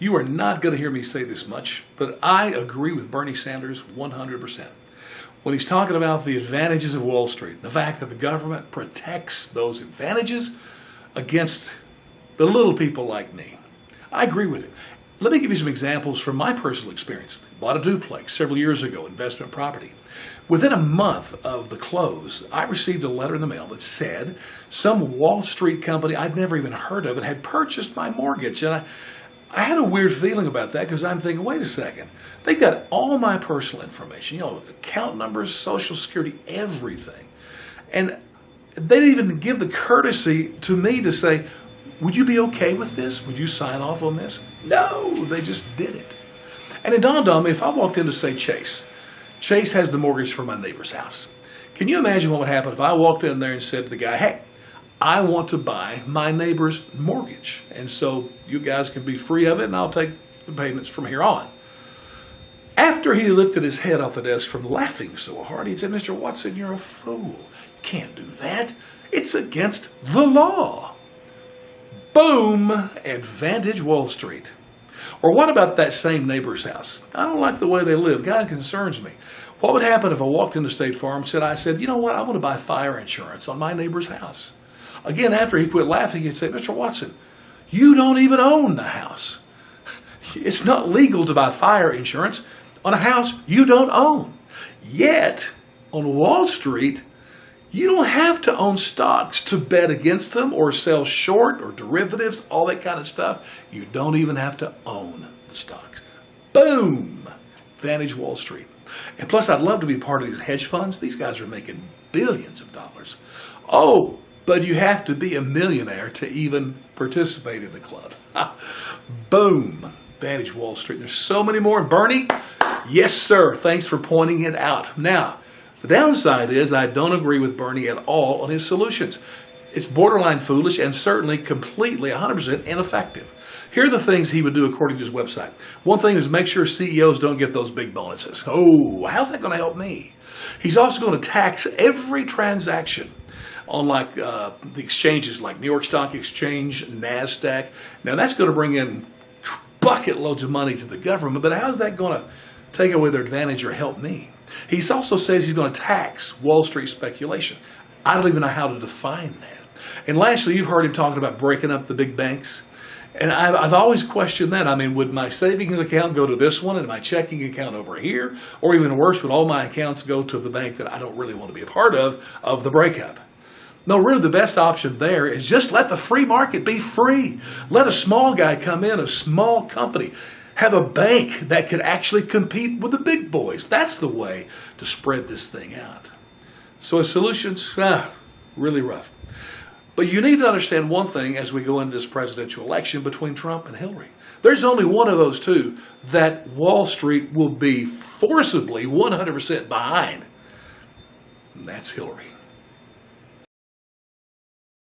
You are not going to hear me say this much, but I agree with Bernie Sanders 100%. When he's talking about the advantages of Wall Street, the fact that the government protects those advantages against the little people like me. I agree with him. Let me give you some examples from my personal experience. Bought a duplex several years ago, investment property. Within a month of the close, I received a letter in the mail that said some Wall Street company I'd never even heard of had purchased my mortgage. And I had a weird feeling about that because I'm thinking, wait a second. They've got all my personal information, account numbers, Social Security, everything. And they didn't even give the courtesy to me to say, would you be okay with this? Would you sign off on this? No, they just did it. And it dawned on me, if I walked into, say, Chase has the mortgage for my neighbor's house. Can you imagine what would happen if I walked in there and said to the guy, hey, I want to buy my neighbor's mortgage, and so you guys can be free of it, and I'll take the payments from here on. After he lifted his head off the desk from laughing so hard, he said, Mr. Watson, you're a fool. You can't do that. It's against the law. Boom! Advantage Wall Street. Or what about that same neighbor's house? I don't like the way they live. God, it concerns me. What would happen if I walked into State Farm and I said, you know what, I want to buy fire insurance on my neighbor's house. Again, after he quit laughing, he'd say, Mr. Watson, you don't even own the house. It's not legal to buy fire insurance on a house you don't own. Yet, on Wall Street, you don't have to own stocks to bet against them or sell short or derivatives, all that kind of stuff. You don't even have to own the stocks. Boom! Advantage Wall Street. And plus, I'd love to be part of these hedge funds. These guys are making billions of dollars. Oh, but you have to be a millionaire to even participate in the club. Boom. Advantage Wall Street. There's so many more. Bernie, yes, sir. Thanks for pointing it out. Now, the downside is I don't agree with Bernie at all on his solutions. It's borderline foolish and certainly completely 100% ineffective. Here are the things he would do according to his website. One thing is make sure CEOs don't get those big bonuses. Oh, how's that going to help me? He's also going to tax every transaction on the exchanges like New York Stock Exchange, NASDAQ. Now that's going to bring in bucket loads of money to the government, but how's that going to take away their advantage or help me? He also says he's going to tax Wall Street speculation. I don't even know how to define that. And lastly, you've heard him talking about breaking up the big banks. And I've always questioned that. I mean, would my savings account go to this one and my checking account over here? Or even worse, would all my accounts go to the bank that I don't really want to be a part of the breakup? No, really the best option there is just let the free market be free. Let a small guy come in, a small company, have a bank that could actually compete with the big boys. That's the way to spread this thing out. So his solutions, really rough. But you need to understand one thing as we go into this presidential election between Trump and Hillary. There's only one of those two that Wall Street will be forcibly 100% behind. And that's Hillary.